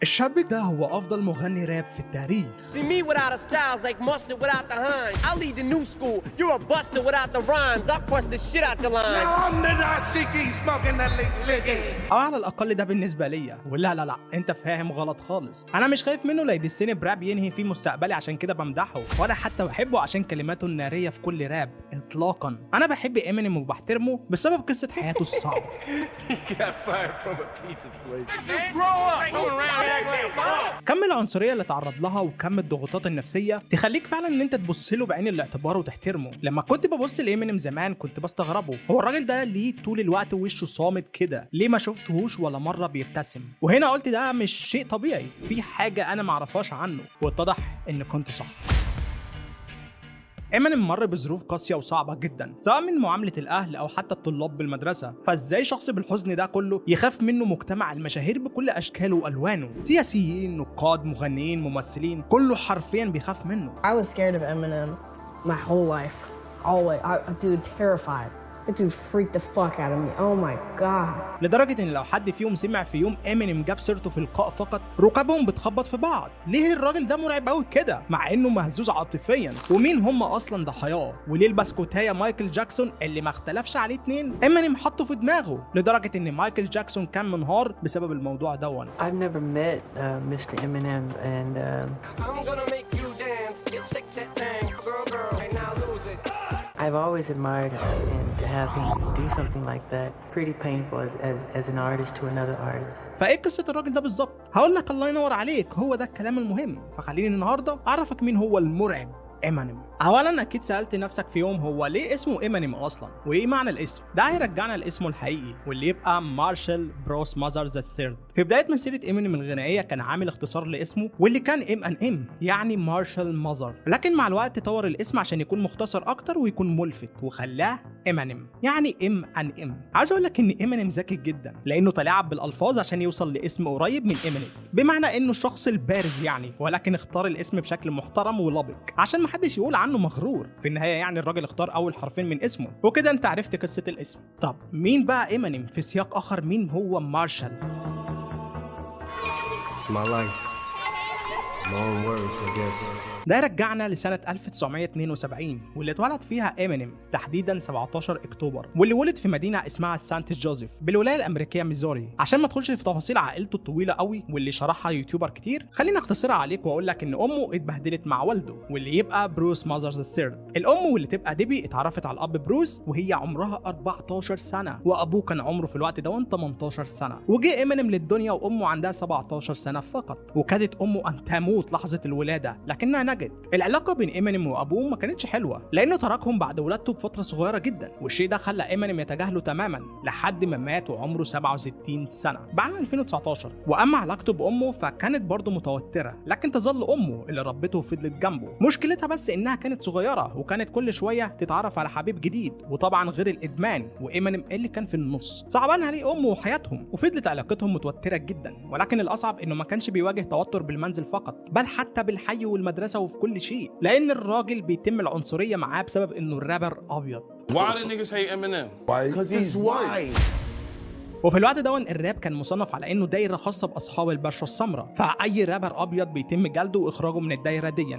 الشاب ده هو أفضل مغني راب في التاريخ. See me without a style's like mustard without the Heinz. I lead the new school. You're a buster without the rhymes. I crush the shit out your line. Now I'm the dashiki smoking that lick. أو على الأقل ده بالنسبة ليا. ولا لا أنت فاهم غلط خالص. أنا مش خايف منه لا يدسني براب ينهي فيه مستقبلي عشان كده بمدحه، ولا حتى بحبه عشان كلماته النارية في كل راب إطلاقا. أنا بحب إمينيم وبحترمه بسبب قصة حياته الصعبة. كم العنصرية اللي تعرض لها وكم الضغوطات النفسية تخليك فعلا ان انت تبص له بعين الاعتبار وتحترمه. لما كنت ببص لإمينيم زمان كنت بستغربه، هو الراجل ده ليه طول الوقت وشه صامت كده؟ ليه ما شفتهوش ولا مرة بيبتسم؟ وهنا قلت ده مش شيء طبيعي، في حاجة انا معرفهاش عنه، واتضح ان كنت صح. إمينيم مر بظروف قاسية وصعبة جدا، سواء من معاملة الأهل أو حتى الطلاب بالمدرسة، فإزاي شخص بالحزن ده كله يخاف منه مجتمع المشاهير بكل أشكاله وألوانه؟ سياسيين، نقاد، مغنيين، ممثلين، كله حرفيا بيخاف منه. I was scared of Eminem my whole life. Always. Dude, terrified. That dude freaked the fuck out of me. Oh my god. لدرجة إن لو حد فيهم سمع في يوم إمينيم جاب سيرته في لقاء فقط ركابهم بتخبط في بعض. ليه الراجل ده مرعب قوي كده مع إنه مهزوز عاطفيا؟ ومين هم أصلا ضحاياه؟ وليه البسكوتاية مايكل جاكسون اللي ما اختلفش عليه اتنين إمينيم حطه في دماغه لدرجة إن مايكل جاكسون كان منهار بسبب الموضوع دون. I've never met Mr. Eminem and I'm gonna make you dance. Get shake that thing, girl, and now lose it. I've always admired him, and to have him do something like that, pretty painful as an artist to another artist. فايه قصه الراجل ده بالظبط؟ هقول لك الله ينور عليك، هو ده الكلام المهم. فخليني النهارده اعرفك مين هو المرعب إمينيم. اولا اكيد سالت نفسك في يوم هو ليه اسمه إمينيم اصلا، وايه معنى الاسم؟ ده هيرجعنا لاسمه الحقيقي واللي يبقى مارشال بروس ماذرز الثيرد. في بدايه مسيره إمينيم الغنائيه كان عامل اختصار لاسمه واللي كان M&M يعني مارشال ماذر، لكن مع الوقت طور الاسم عشان يكون مختصر اكتر ويكون ملفت وخلاه إمينيم يعني M&M. عايز اقول لك ان إمينيم ذكي جدا لانه تلاعب بالالفاظ عشان يوصل لاسم قريب من إمينيت، بمعنى انه الشخص البارز يعني، ولكن اختار الاسم بشكل محترم ولبق عشان محدش يقول عنه مغرور. في النهايه يعني الراجل اختار اول حرفين من اسمه، وكده انت عرفت قصه الاسم. طب مين بقى إمينيم في سياق اخر؟ مين هو مارشال؟ It's my life. Long words, I guess. ده رجعنا لسنة 1972 واللي اتولد فيها إمينيم تحديدا 17 أكتوبر، واللي ولد في مدينة اسمها سانت جوزيف بالولاية الأمريكية ميزوري. عشان ما ادخلش في تفاصيل عائلته الطويلة قوي واللي شرحها يوتيوبر كتير، خليني اختصرها عليك واقول لك ان امه اتبهدلت مع والده واللي يبقى بروس ماذرز الثيرد. الام واللي تبقى ديبي اتعرفت على الاب بروس وهي عمرها 14 سنة، وابوه كان عمره في الوقت ده 18 سنة، وجه إمينيم للدنيا وامه عندها 17 سنة فقط، وكادت امه ان تموت لحظة الولادة لكنها نجت. العلاقة بين إمينيم وابوه ما كانتش حلوة لانه تركهم بعد ولادته بفترة صغيرة جدا، والشيء ده خلى إمينيم يتجاهله تماما لحد ما مات وعمره 67 سنة بعد 2019. واما علاقته بامه فكانت برضه متوترة، لكن تظل امه اللي ربته وفضلت جنبه. مشكلتها بس انها كانت صغيرة وكانت كل شوية تتعرف على حبيب جديد، وطبعا غير الادمان وإمينيم اللي كان في النص صعبان عليه امه وحياتهم، وفضلت علاقتهم متوترة جدا. ولكن الاصعب انه ما كانش بيواجه توتر بالمنزل فقط، بل حتى بالحي والمدرسة وفي كل شيء، لان الراجل بيتم العنصرية معاه بسبب انه الرابر ابيض. Why do niggas hate Eminem? Because he's white. وفي الوقت ده الراب كان مصنف على انه دايره خاصه باصحاب البشره السمراء، فاي رابر ابيض بيتم جلده واخراجه من الدايره دي.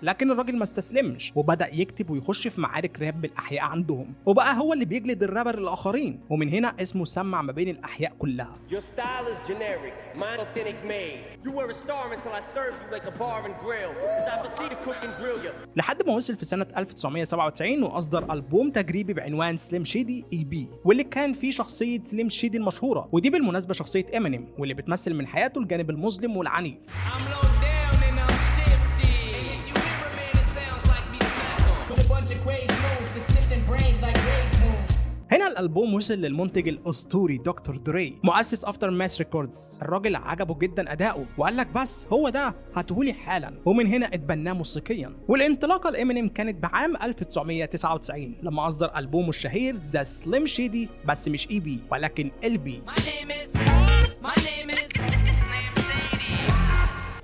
لكن الراجل ما استسلمش وبدا يكتب ويخش في معارك راب بالاحياء عندهم، وبقى هو اللي بيجلد الرابر الاخرين، ومن هنا اسمه سمع ما بين الاحياء كلها. Your style is generic, mine authentic made. You were a star until I served you like a bar and grill. Cause I proceed to cook and grill you. لحد ما وصل في سنه 1997 واصدر البوم تجريبي بعنوان سليم شيدي EP، واللي كان فيه شخصيه سليم شيدي المشهوره، ودي بالمناسبه شخصيه إمينيم واللي بتمثل من حياته الجانب المظلم والعنيف. هنا الالبوم وصل للمنتج الاسطوري دكتور دري مؤسس افتر ماس ريكوردز. الراجل عجبه جدا اداؤه وقال لك بس هو ده هاتهولي حالا، ومن هنا اتبناه موسيقيا. والانطلاقه لإمينيم كانت بعام 1999 لما اصدر البومه الشهير ذا سليم شيدي، بس مش EP ولكن LP.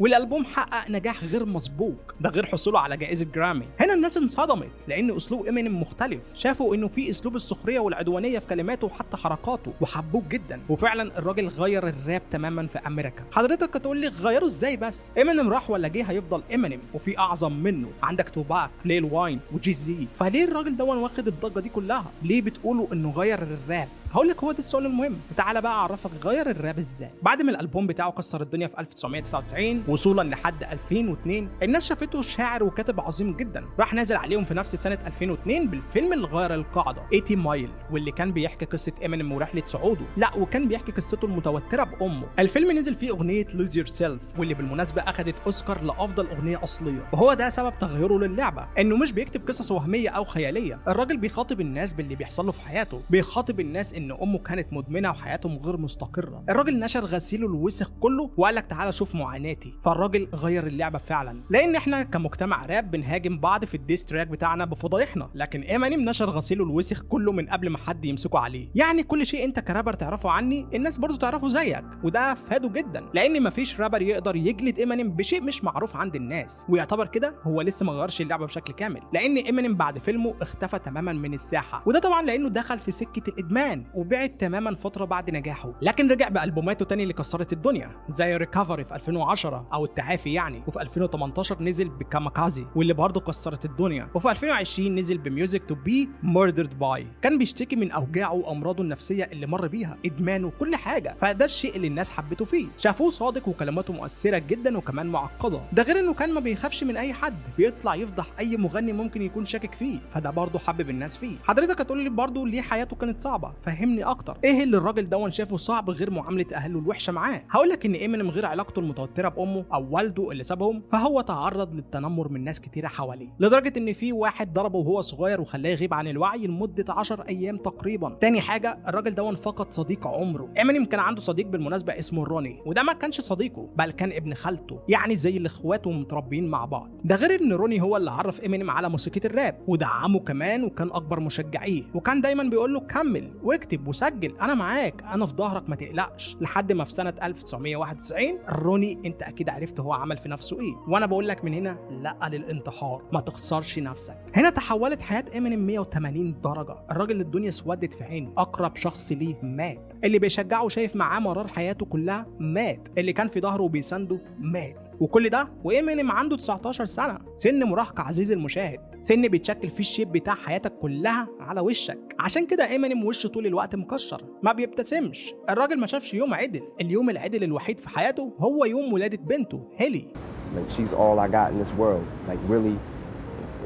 والالبوم حقق نجاح غير مسبوق، ده غير حصوله على جائزه جرامي. هنا الناس انصدمت لان اسلوب امينيم مختلف، شافوا انه في اسلوب السخريه والعدوانيه في كلماته وحتى حركاته وحبوه جدا. وفعلا الراجل غير الراب تماما في امريكا. حضرتك هتقول لي غيره ازاي؟ بس امينيم راح ولا جه هيفضل امينيم، وفي اعظم منه عندك توباك، ليل واين وجي زي. فليه الراجل ده واخد الضجه دي كلها؟ ليه بتقولوا انه غير الراب؟ هقول لك هو ده السؤال المهم، وتعالى بقى اعرفك غير الراب ازاي. بعد ما الالبوم بتاعه كسر الدنيا في 1999 وصولا لحد 2002 الناس شافته شاعر وكاتب عظيم جدا. راح نازل عليهم في نفس سنه 2002 بالفيلم اللي غير القاعده 80 مايل، واللي كان بيحكي قصه امينيم ورحله صعوده، لا وكان بيحكي قصته المتوتره بامه. الفيلم نزل فيه اغنيه لوز يور سيلف، واللي بالمناسبه اخذت اوسكار لافضل اغنيه اصليه. وهو ده سبب تغيره للعبه، انه مش بيكتب قصص وهميه او خياليه، الراجل بيخاطب الناس باللي بيحصل له في حياته، بيخاطب الناس ان امه كانت مدمنه وحياتهم غير مستقره. الراجل نشر غسيله الوسخ كله وقال لك تعالى شوف معاناتي. فالراجل غير اللعبه فعلا، لان احنا كمجتمع راب بنهاجم بعض في الديس تراك بتاعنا بفضايحنا، لكن امينيم نشر غسيله الوسخ كله من قبل ما حد يمسكه عليه. يعني كل شيء انت كرابر تعرفه عني الناس برضو تعرفه زيك، وده فاده جدا، لان مفيش رابر يقدر يجلد امينيم بشيء مش معروف عند الناس. ويعتبر كده هو لسه ما غيرش اللعبه بشكل كامل، لان امينيم بعد فيلمه اختفى تماما من الساحه، وده طبعا لانه دخل في سكه الادمان وبعد تماما فتره بعد نجاحه. لكن رجع بالبوماته تاني اللي كسرت الدنيا زي ريكفري في 2010 او التعافي يعني، وفي 2018 نزل بكاماكازي واللي برضه كسرت الدنيا، وفي 2020 نزل بميوزك تو بي ميردرد باي. كان بيشتكي من اوجاعه وامراضه النفسيه اللي مر بيها، ادمان وكل حاجه، فده الشيء اللي الناس حبته فيه، شافوه صادق وكلماته مؤثره جدا وكمان معقده. ده غير انه كان ما بيخافش من اي حد، بيطلع يفضح اي مغني ممكن يكون شاكك فيه، فده برضه حبب الناس فيه. حضرتك هتقول لي برضه ليه حياته كانت صعبه؟ فهمني اكتر، ايه اللي الراجل دون شافه صعب غير معامله اهله الوحشه معاه؟ هقول لك ان امينيم غير علاقته المتوتره بامه او والده اللي سابهم، فهو تعرض للتنمر من ناس كتيره حواليه، لدرجه ان في واحد ضربه وهو صغير وخلاه يغيب عن الوعي لمده 10 ايام تقريبا. تاني حاجه الراجل دون فقد صديق عمره. امينيم كان عنده صديق بالمناسبه اسمه روني، وده ما كانش صديقه بل كان ابن خالته، يعني زي الاخوات ومتربيين مع بعض. ده غير ان روني هو اللي عرف امينيم على موسيقى الراب ودعمه كمان، وكان اكبر مشجعيه، وكان دايما بيقول له كمل واكتب وسجل، انا معاك، انا في ظهرك ما تقلقش. لحد ما في سنه 1991 روني انت اكيد عرفت هو عمل في نفسه ايه، وانا بقول لك من هنا لا للانتحار، ما تخسرش نفسك. هنا تحولت حياه امينيم 180 درجه، الراجل الدنيا اسودت في عينه، اقرب شخص ليه مات، اللي بيشجعه وشايف معاه مرار حياته كلها مات، اللي كان في ظهره وبيسنده مات، وكل ده وامينيم عنده 19 سنه، سن مراهقه عزيزي المشاهد، سن بيتشكل فيه الشيب بتاع حياتك كلها على وشك. عشان كده امينيم وشه طول الوقت مكشر، ما بيبتسمش، الراجل ما شافش يوم عدل. اليوم العدل الوحيد في حياته هو يوم ولادة بنته هيلي. Like, she's all I got in this world. Like, really,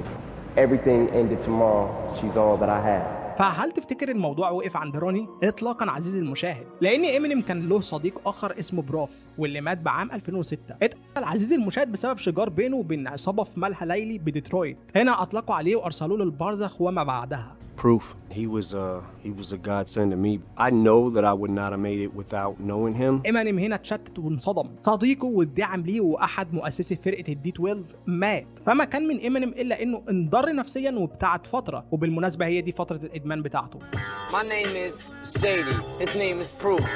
if everything ended tomorrow, she's all that I have. فهل تفتكر الموضوع وقف عند روني؟ اطلاقا عزيزي المشاهد، لان امينيم كان له صديق اخر اسمه بروف، واللي مات بعام 2006. اتقتل عزيزي المشاهد بسبب شجار بينه وبين عصابه في مالها ليلي بديترويت. هنا اطلقوا عليه وارسلوه للبرزخ وما بعدها. Proof. He was a godsend to me. I know that I would not have made it without knowing him. امينيم هنا اتشتت وانصدم، صديقه والداعم ليه واحد مؤسسي فرقه الدي 12 مات، فما كان من امينيم الا انه انضر نفسيا وابتعد فتره، وبالمناسبه هي دي فتره الادمان بتاعته. My name is Shady. His name is Proof.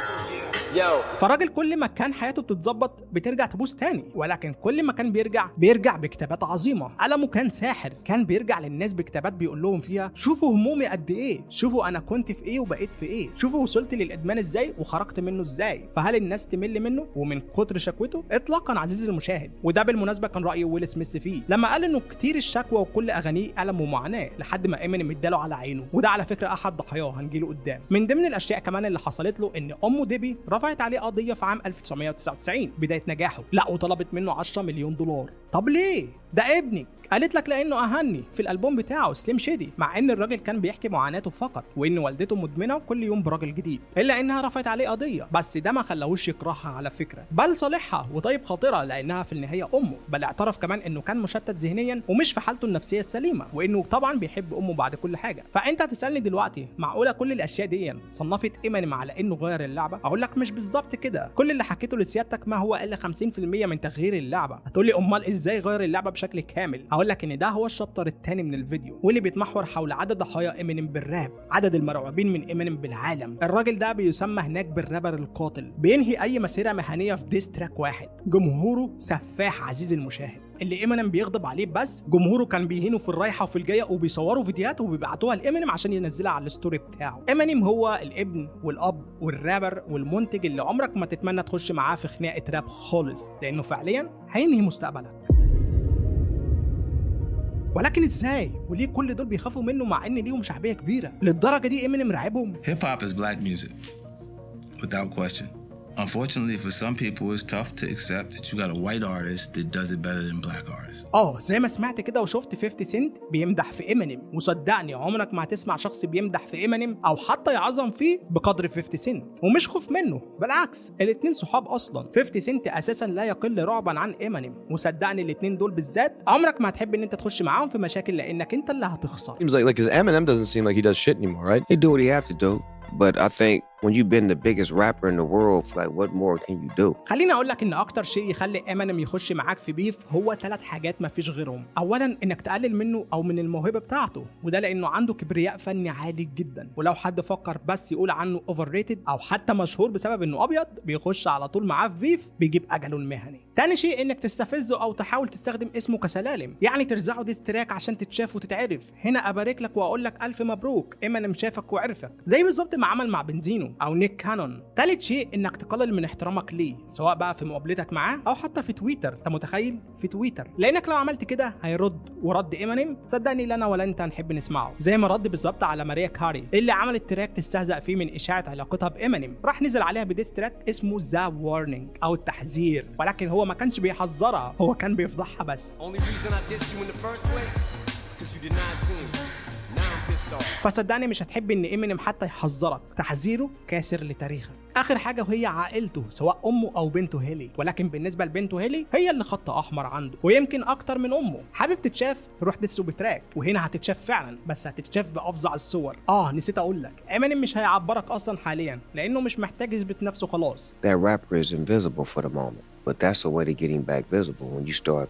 Yo. فالراجل كل ما كان حياته بتتظبط بترجع تبوس تاني، ولكن كل ما كان بيرجع بكتابات عظيمه. قلمه كان ساحر، كان بيرجع للناس بكتابات بيقول لهم فيها شوفوا همومي قد ايه، شوفوا انا كنت في ايه وبقيت في ايه، شوفوا وصلت للادمان ازاي وخرجت منه ازاي. فهل الناس تمل منه ومن كتر شكوته؟ اطلاقا عزيزي المشاهد، وده بالمناسبه كان راي ويل سميث فيه لما قال انه كتير الشكوى وكل اغانيه الم ومعاناه، لحد ما امينيم اداله على عينه، وده على فكره احد ضحاياه هنجيله قدام. من ضمن الاشياء كمان اللي حصلت له ان امه ديبي رفعت عليه قضيه في عام 1999 بدايه نجاحه، لا وطلبت منه 10 مليون دولار. طب ليه؟ ده ابنك. قالت لك لانه اهني في الالبوم بتاعه سليم شيدي، مع ان الراجل كان بيحكي معاناته فقط، وان والدته مدمنه وكل يوم براجل جديد، الا انها رفعت عليه قضيه، بس ده ما خلاهوش يكرهها على فكره، بل صالحها وطيب خاطرها لانها في النهايه امه، بل اعترف كمان انه كان مشتت ذهنيا ومش في حالته النفسيه السليمه، وانه طبعا بيحب امه بعد كل حاجه. فانت هتسالني دلوقتي معقوله كل الاشياء دي صنفت امينيم على انه غير اللعبه؟ اقول لك مش بالظبط كده، كل اللي حكيته لسيادتك ما هو الا 50% من تغيير اللعبه. هتقولي امال ازاي غير اللعبه بشكل كامل؟ هقول لك ان ده هو الشابتر الثاني من الفيديو، واللي بيتمحور حول عدد ضحايا امينيم بالراب، عدد المرعوبين من امينيم بالعالم. الراجل ده بيسمى هناك بالرابر القاتل، بينهي اي مسيره مهنيه في ديس تراك واحد. جمهوره سفاح عزيزي المشاهد، اللي امينيم بيغضب عليه بس جمهوره كان بيهينه في الرايحه وفي الجايه، وبيصوروا فيديوهات وبيبعتوها لامينيم عشان ينزلها على الستوري بتاعه. امينيم هو الابن والاب والرابر والمنتج اللي عمرك ما تتمنى تخش معاه في خناقه راب خالص، لانه فعليا هينهي مستقبلك. ولكن ازاي؟ وليه كل دول بيخافوا منه مع ان ليهم شعبيه كبيره للدرجه دي؟ امينيم راعبهم. Hip hop is black music, without question. Unfortunately for some people, it's tough to accept that you got a white artist that does it better than black artists. زي ما سمعت كده وشفت 50 سنت بيمدح في امينيم، وصدقني عمرك ما هتسمع شخص بيمدح في امينيم او حتى يعظم فيه بقدر 50 سنت. ومش خوف منه، بالعكس الاتنين صحاب اصلا. 50 سنت اساسا لا يقل رعبا عن امينيم، وصدقني الاتنين دول بالذات عمرك ما هتحب ان انت تخش معاهم في مشاكل لانك انت اللي هتخسر. Seems like cause Eminem doesn't seem like he does shit anymore, right? They do what he have to do. But I think when you've been the biggest rapper in the world, like what more can you do? خليني اقول لك ان اكتر شيء يخلي امينيم يخش معاك في بيف هو 3 حاجات ما فيش غيرهم. اولا انك تقلل منه او من الموهبه بتاعته، وده لانه عنده كبرياء فني عالي جدا، ولو حد فكر بس يقول عنه اوفر ريتد او حتى مشهور بسبب انه ابيض بيخش على طول معاه في بيف بيجيب اجله المهني. تاني شيء انك تستفزه او تحاول تستخدم اسمه كسلالم، يعني ترزعه ديس تراك عشان تتشاف وتتعرف. هنا ابارك لك واقول لك الف مبروك، امينيم شافك وعرفك، زي بالظبط ما عمل مع بنزينو او نيك كانون. تالت شيء انك تقلل من احترامك ليه، سواء بقى في مقابلتك معاه او حتى في تويتر. انت متخيل؟ في تويتر، لانك لو عملت كده هيرد، ورد امينيم صدقني لا انا ولا انت هنحب نسمعه، زي ما رد بالظبط على ماريا كاري اللي عملت تراك تستهزأ فيه من اشاعه علاقتها بامينيم. راح نزل عليها بديس تراك اسمه ذا وارنينج او التحذير، ولكن هو ما كانش بيحذرها، هو كان بيفضحها بس. Only reason I dissed you in the first place is because you did not see me. Now I'm pissed off. فصدقني مش هتحب ان امينيم حتى يحذرك، تحذيره كاسر لتاريخك. اخر حاجه وهي عائلته، سواء امه او بنته هيلي، ولكن بالنسبه لبنته هيلي هي اللي خط احمر عنده، ويمكن اكتر من امه. حابب تتشاف؟ روح دسه بتراك، وهنا هتتشاف فعلا، بس هتتشاف بافظع الصور. نسيت اقول لك، امينيم مش هيعبرك اصلا حاليا لانه مش محتاج يثبت نفسه خلاص. That rapper is invisible for the moment, but that's a way to get him back visible when you start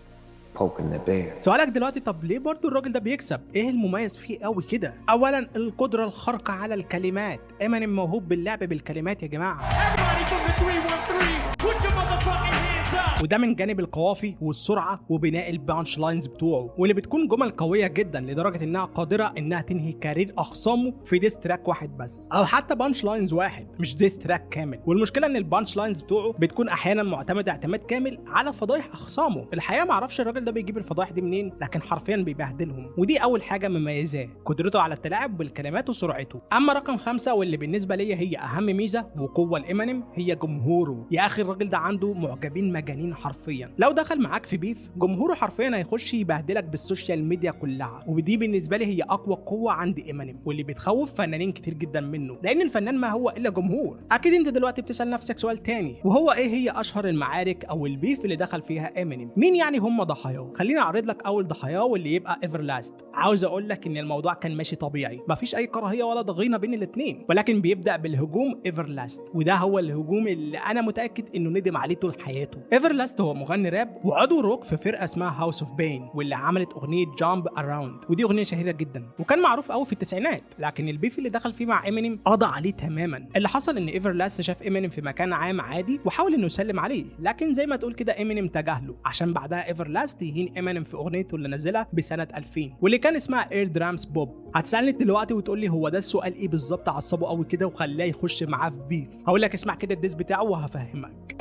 poking the bear. سؤالك دلوقتي طب ليه برضو الراجل ده بيكسب؟ ايه المميز فيه قوي كده؟ اولا القدره الخارقه على الكلمات، امينيم موهوب باللعب بالكلمات يا جماعه. Everybody from the 313, put your motherfucking hands up. وده من جانب القوافي والسرعه وبناء البانش لاينز بتوعه، واللي بتكون جمل قويه جدا لدرجه انها قادره انها تنهي كارير اخصامه في ديس تراك واحد بس، او حتى بانش لاينز واحد مش ديس تراك كامل. والمشكله ان البانش لاينز بتوعه بتكون احيانا معتمده اعتماد كامل على فضايح اخصامه. الحقيقه ما اعرفش الراجل ده بيجيب الفضايح دي منين، لكن حرفيا بيبهدلهم، ودي اول حاجه مميزاه، قدرته على التلاعب بالكلمات وسرعته. اما رقم 5 واللي بالنسبه لي هي اهم ميزه وقوه الامينيم، هي جمهوره. يا اخي الراجل ده عنده معجبين مجانين حرفيا، لو دخل معاك في بيف جمهوره حرفيا هيخش يبهدلك بالسوشيال ميديا كلها، ودي بالنسبه لي هي اقوى قوه عند امينيم، واللي بتخوف فنانين كتير جدا منه، لان الفنان ما هو الا جمهور. اكيد انت دلوقتي بتسال نفسك سؤال تاني، وهو ايه هي اشهر المعارك او البيف اللي دخل فيها امينيم؟ مين يعني هم ضحاياه؟ خليني اعرض لك اول ضحاياه واللي يبقى ايفرلاست. عاوز اقول لك ان الموضوع كان ماشي طبيعي، مفيش اي كراهيه ولا ضغينه بين الاثنين، ولكن بيبدا بالهجوم ايفرلاست، وده هو الهجوم اللي انا متاكد انه ندم عليه طول حياته. ايفرلاست هو مغني راب وعضو روك في فرقه اسمها هاوس اوف بين، واللي عملت اغنيه جامب اراوند، ودي اغنيه شهيره جدا وكان معروف قوي في التسعينات. لكن البيف اللي دخل فيه مع امينيم قضى عليه تماما. اللي حصل ان ايفرلاست شاف امينيم في مكان عام عادي وحاول انه يسلم عليه، لكن زي ما تقول كده امينيم تجاهله، عشان بعدها ايفرلاست يهين امينيم في اغنيته اللي نزلها بسنه 2000 واللي كان اسمها اير درامز بوب. هتسالني دلوقتي وتقول لي هو ده السؤال ايه بالظبط عصبه قوي كده وخلاه يخش معاه في بيف؟ هقول لك اسمع كده الديس بتاعه وهفهمك.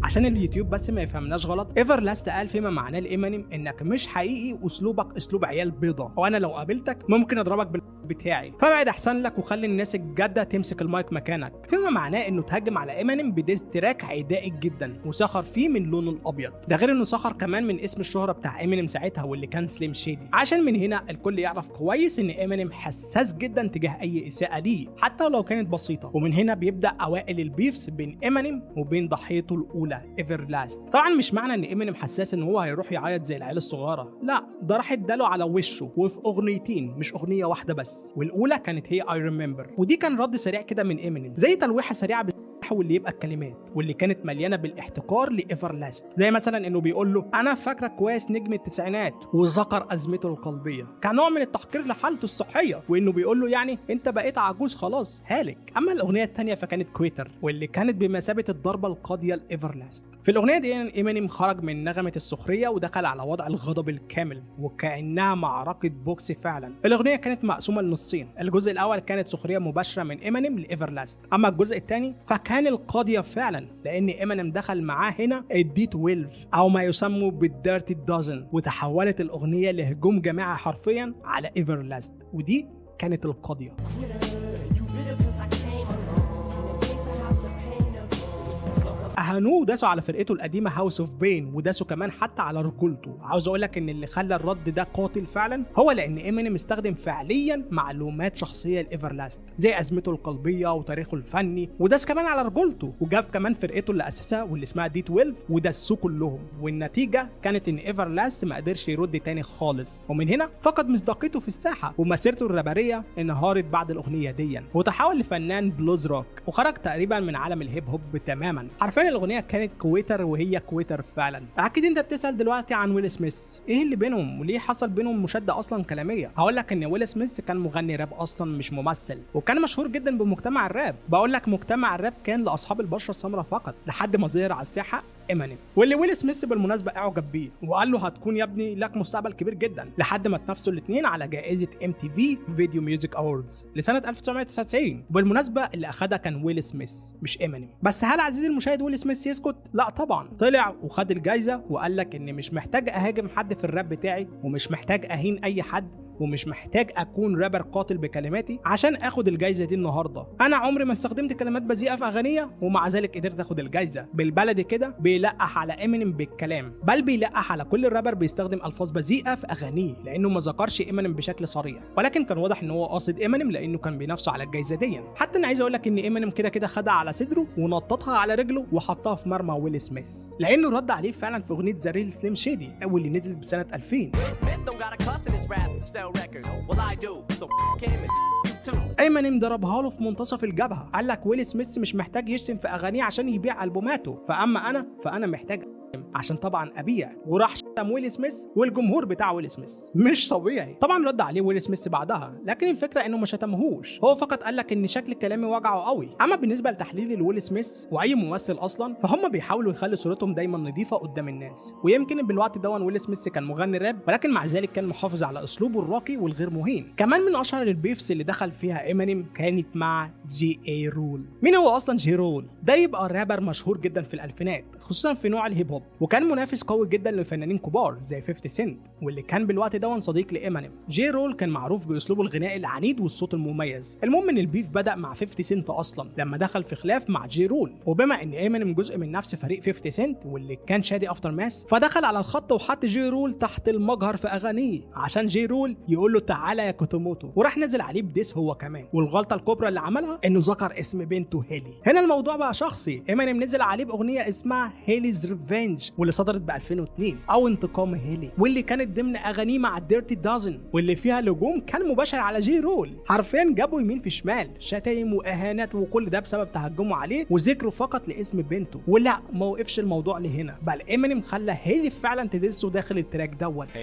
عشان اليوتيوب بس ما يفهمناش غلط، ايفرلاست قال فيما معناه لامينيم انك مش حقيقي واسلوبك اسلوب عيال بيضه، وانا لو قابلتك ممكن اضربك بتاعي، فابعد احسن لك وخلي الناس الجاده تمسك المايك مكانك. فيما معناه انه تهجم على امينيم بديس تراك عدائي جدا وسخر فيه من لونه الابيض، ده غير انه سخر كمان من اسم الشهره بتاع امينيم ساعتها واللي كان سليم شيدي، عشان من هنا الكل يعرف كويس ان امينيم حساس جدا تجاه اي اساءه ليه حتى لو كانت بسيطه. ومن هنا بيبدا اوائل البيفس بين امينيم وبين ضحيته الاولى الطويله ايفرلاست. طبعا مش معنى ان امينيم حساس ان هو هيروح يعيط زي العيال الصغيره، لا ده راح اداله على وشه وفي اغنيتين مش اغنيه واحده بس، والاولى كانت هي اي ريمبر، ودي كان رد سريع كده من امينيم زي تلويحه سريعه واللي يبقى الكلمات واللي كانت مليانه بالاحتقار لايفرلاست، زي مثلا انه بيقول له انا فاكرك كويس نجم التسعينات، وذكر ازمته القلبيه كنوع من التحقير لحالته الصحيه، وانه بيقول له يعني انت بقيت عجوز خلاص هالك. اما الاغنيه الثانيه فكانت كويتر، واللي كانت بمثابه الضربه القاضيه لايفرلاست. في الاغنيه دي امينيم خرج من نغمه السخريه ودخل على وضع الغضب الكامل وكانها معركه بوكس فعلا. الاغنيه كانت مقسومه لنصين، الجزء الاول كانت سخريه مباشره من امينيم لايفرلاست، اما الجزء الثاني فكان القاضيه فعلا، لان امينيم دخل معاه هنا الدي 12 او ما يسمى بالديرتي دوزن، وتحولت الاغنيه لهجوم جماعي حرفيا على ايفرلاست، ودي كانت القاضيه. اهانوه وداسوا على فرقته القديمه هاوس اوف بين، وداسوا كمان حتى على رجولته. عاوز اقول لك ان اللي خلى الرد ده قاتل فعلا هو لان امينيم استخدم فعليا معلومات شخصيه لايفرلاست زي ازمته القلبيه وتاريخه الفني، وداس كمان على رجولته، وجاب كمان فرقته اللي اسسها واللي اسمها دي 12 وداسوا كلهم، والنتيجه كانت ان ايفرلاست ما قدرش يرد تاني خالص، ومن هنا فقد مصداقيته في الساحه، ومسيرته الرابريه انهارت بعد الاغنيه دي، وتحول لفنان بلوز روك وخرج تقريبا من عالم الهيب هوب تماما. عارفين الاغنيه كانت كويتر وهي كويتر فعلا. اكيد انت بتسال دلوقتي عن ويل سميث، ايه اللي بينهم وليه حصل بينهم مشاده اصلا كلاميه؟ هقول لك ان ويل سميث كان مغني راب اصلا مش ممثل، وكان مشهور جدا بمجتمع الراب. بقول لك مجتمع الراب كان لاصحاب البشره السمراء فقط، لحد ما ظهر على الساحه امينيم، واللي ويل سميث بالمناسبه اعجب بيه وقال له هتكون يا ابني لك مستقبل كبير جدا، لحد ما تنافسوا الاثنين على جائزه MTV فيديو ميوزك اووردز لسنه 1999. وبالمناسبه اللي اخدها كان ويل سميث مش امينيم. بس هل عزيزي المشاهد ويل سميث يسكت؟ لا طبعا، طلع وخد الجائزه وقال لك ان مش محتاج اهاجم حد في الراب بتاعي، ومش محتاج اهين اي حد، ومش محتاج اكون رابر قاتل بكلماتي عشان اخد الجايزه دي النهارده. انا عمري ما استخدمت كلمات بذيئه في اغانيه ومع ذلك قدرت اخد الجايزه. بالبلدي كده بيلقح على امينيم بالكلام، بل بيلقح على كل رابر بيستخدم الفاظ بذيئه في اغانيه، لانه ما ذكرش امينيم بشكل صريح، ولكن كان واضح ان هو قاصد امينيم لانه كان بينافسه على الجايزه دي. حتى انا عايز اقول لك ان امينيم كده كده خدها على صدره ونططها على رجله وحطها في مرمى ويل سميث، لانه رد عليه فعلا في اغنيه ذا ريل سليم شيدي واللي نزلت بسنه 2000. امينيم ضربها له في منتصف الجبهه، قال لك ويل سميث مش محتاج يشتم في اغانيه عشان يبيع البوماته، فاما انا محتاج عشان طبعا ابيع، وراح شتم ويل سميث والجمهور بتاع ويل سميث. مش طبيعي. طبعا رد عليه ويل سميث بعدها، لكن الفكره انه ما شتمهوش، هو فقط قال لك ان شكل كلامي وجعه قوي. اما بالنسبه لتحليل ويل سميث واي ممثل اصلا، فهم بيحاولوا يخلوا صورتهم دايما نظيفه قدام الناس، ويمكن بالوقت ده ويل سميث كان مغني راب، ولكن مع ذلك كان محافظ على اسلوبه الراقي والغير مهين. كمان من اشهر البيفس اللي دخل فيها امينيم كانت مع جي اي رول. مين هو اصلا جي رول؟ ده يبقى رابر مشهور جدا في الالفينات خصوصا في نوع الهيب هوب، وكان منافس قوي جدا لفنانين كبار زي 50 سنت، واللي كان بالوقت ده صديق لامينيم. جي رول كان معروف باسلوبه الغنائي العنيد والصوت المميز. المهم ان البيف بدا مع 50 سنت اصلا لما دخل في خلاف مع جي رول، وبما ان امينيم جزء من نفس فريق 50 سنت واللي كان شادي افتر ماس، فدخل على الخط وحط جي رول تحت المجهر في اغانيه عشان جي رول يقول له تعالى يا كوتوموتو، وراح نزل عليه بديس هو كمان. والغلطه الكبرى اللي عملها انه ذكر اسم بنته هيلي. هنا الموضوع بقى شخصي، امينيم نزل عليه باغنيه اسمها هيليز ريفنج واللي صدرت ب 2002 او انتقام هيلي، واللي كانت ضمن اغانيه مع الديرتي دوزن، واللي فيها لجوم كان مباشر على جي رول. حرفيا جابوا يمين في شمال، شتايم واهانات، وكل ده بسبب تهجمه عليه وذكره فقط لاسم بنته. ولا ما وقفش الموضوع لهنا، بل امينيم خلى هيلي فعلا تدسه داخل التراك دون. Haley,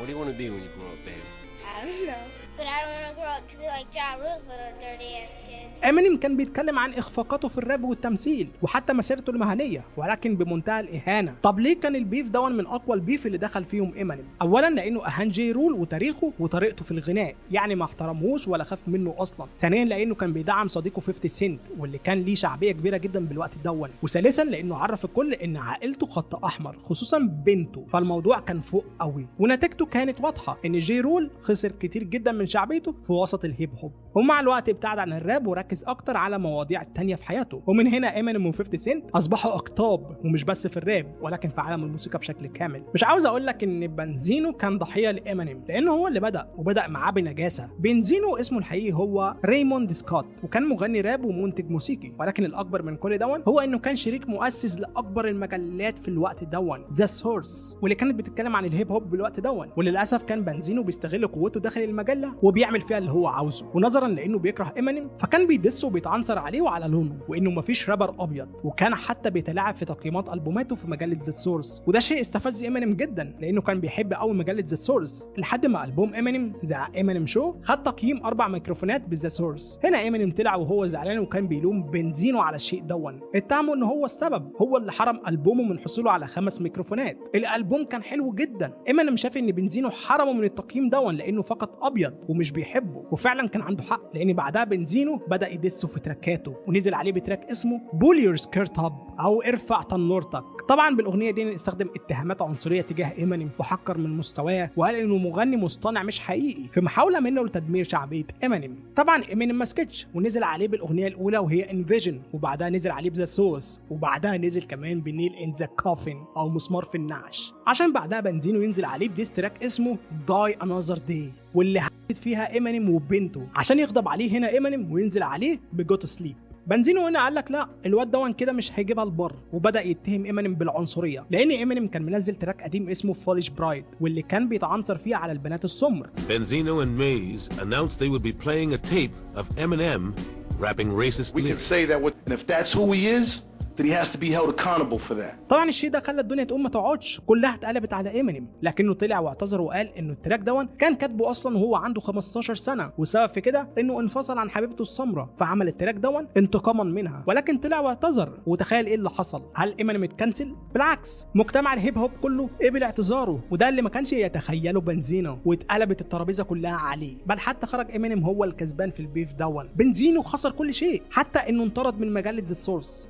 what do you want to be when you grow up, baby? I don't know. But I don't want to grow up to be like Ja Rule's little dirty ass kid. امينيم كان بيتكلم عن اخفاقاته في الراب والتمثيل وحتى مسيرته المهنيه، ولكن بمنتهى الاهانه. طب ليه كان البيف دون من اقوى البيف اللي دخل فيهم امينيم؟ اولا لانه اهان جي رول وتاريخه وطريقته في الغناء، يعني ما احترمهوش ولا خاف منه اصلا. ثانيا لانه كان بيدعم صديقه 50 سنت واللي كان ليه شعبيه كبيره جدا بالوقت دون. وثالثا لانه عرف الكل ان عائلته خط احمر خصوصا بنته، فالموضوع كان فوق قوي. ونتيجته كانت واضحه، ان جي رول خسر كتير جدا من شعبيته في وسط الهيب هوب، ومع الوقت ابتعد عن الراب وركز اكتر على مواضيع تانية في حياته. ومن هنا امينيم و50 سنت اصبحوا اقطاب، ومش بس في الراب ولكن في عالم الموسيقى بشكل كامل. مش عاوز اقول لك ان بنزينو كان ضحيه لامينيم، لانه هو اللي بدأ معاه بنجاسه. بنزينو اسمه الحقيقي هو ريموند سكوت، وكان مغني راب ومنتج موسيقي، ولكن الاكبر من كل دون هو انه كان شريك مؤسس لاكبر المجلات في الوقت دون، ذا سورس، واللي كانت بتتكلم عن الهيب هوب بالوقت دون. وللاسف كان بنزينو بيستغل قوته داخل المجله وبيعمل فيها اللي هو عاوزه، ونظرا لانه بيكره امينيم فكان بيدسه وبيتعنصر عليه وعلى لونه، وانه مفيش رابر ابيض، وكان حتى بيتلاعب في تقييمات البوماته في مجله ذا سورس. وده شيء استفز امينيم جدا، لانه كان بيحب قوي مجله ذا سورس، لحد ما البوم امينيم ذا امينيم شو خد تقييم 4 ميكروفونات بذا سورس. هنا امينيم طلع وهو زعلان، وكان بيلوم بنزينو على الشيء دون، اتهمه ان هو السبب، هو اللي حرم البومه من حصوله على 5 ميكروفونات. الالبوم كان حلو جدا، امينيم شاف ان بنزينو حرمه من التقييم دون لانه فقط ابيض ومش بيحبه، وفعلا كان عنده حق، لان بعدها بنزينو بدا يدسه في تراكاته، ونزل عليه بتراك اسمه بول يور سكيرت اب او ارفع تنورتك. طبعا بالاغنيه دي استخدم اتهامات عنصريه تجاه امينيم، وحقر من مستواه، وقال انه مغني مصطنع مش حقيقي، في محاوله منه لتدمير شعبيه امينيم. طبعا امينيم ما سكتش، ونزل عليه بالاغنيه الاولى وهي انفيجن، وبعدها نزل عليه بذا سورس، وبعدها نزل كمان بنيل ان ذا كوفن او مسمار في النعش، عشان بعدها بنزينو ينزل عليه بديس تراك اسمه داي انذر داي، واللي حكت فيها امينيم وبنته، عشان يغضب عليه هنا امينيم وينزل عليه بجوت سليب. بنزينو هنا قال لك لا، الواد دون كده مش هيجيبها البر، وبدا يتهم امينيم بالعنصريه، لان امينيم كان منزل تراك قديم اسمه فوليش برايد، واللي كان بيتعنصر فيه على البنات السمر. Benzino and Maze announced they would be playing a tape of Eminem rapping racist lyrics. We can say that and if that's who he is, that he has to be held accountable for that. طبعا الشيء ده خلى الدنيا تقوم ما تقعدش، كلها اتقلبت على امينيم، لكنه طلع واعتذر وقال انه التراك دون كان كاتبه اصلا وهو عنده 15 سنه، والسبب في كده انه انفصل عن حبيبته السمراء، فعمل التراك دون انتقاما منها، ولكن طلع واعتذر. وتخيل ايه اللي حصل؟ هل امينيم اتكنسل؟ بالعكس، مجتمع الهيب هوب كله قبل اعتذاره، وده اللي ما كانش يتخيله بنزينو، واتقلبت الترابيزه كلها عليه، بل حتى خرج امينيم هو الكسبان في البيف دون. بنزينو خسر كل شيء، حتى انه انطرد من مجله ذا سورس.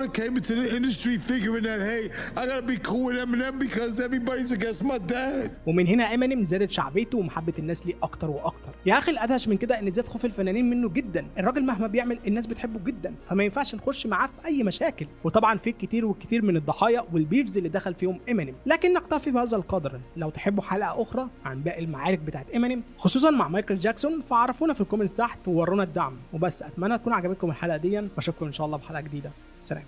came into the industry figuring that hey I gotta be cool with Eminem because everybody's against my dad. ومن هنا امينيم زادت شعبيته ومحبه الناس ليه اكتر واكتر. يا اخي الادهش من كده ان زاد خوف الفنانين منه جدا، الراجل مهما بيعمل الناس بتحبه جدا، فما ينفعش نخش معاه في اي مشاكل. وطبعا في كتير وكتير من الضحايا والبيفز اللي دخل فيهم امينيم، لكن نكتفي بهذا القدر. لو تحبوا حلقه اخرى عن باقي المعارك بتاعت امينيم خصوصا مع مايكل جاكسون فعرفونا في الكومنتس تحت وورونا الدعم. وبس اتمنى تكون عجبتكم الحلقه دي، واشوفكم ان شاء الله بحلقه جديده. سلام.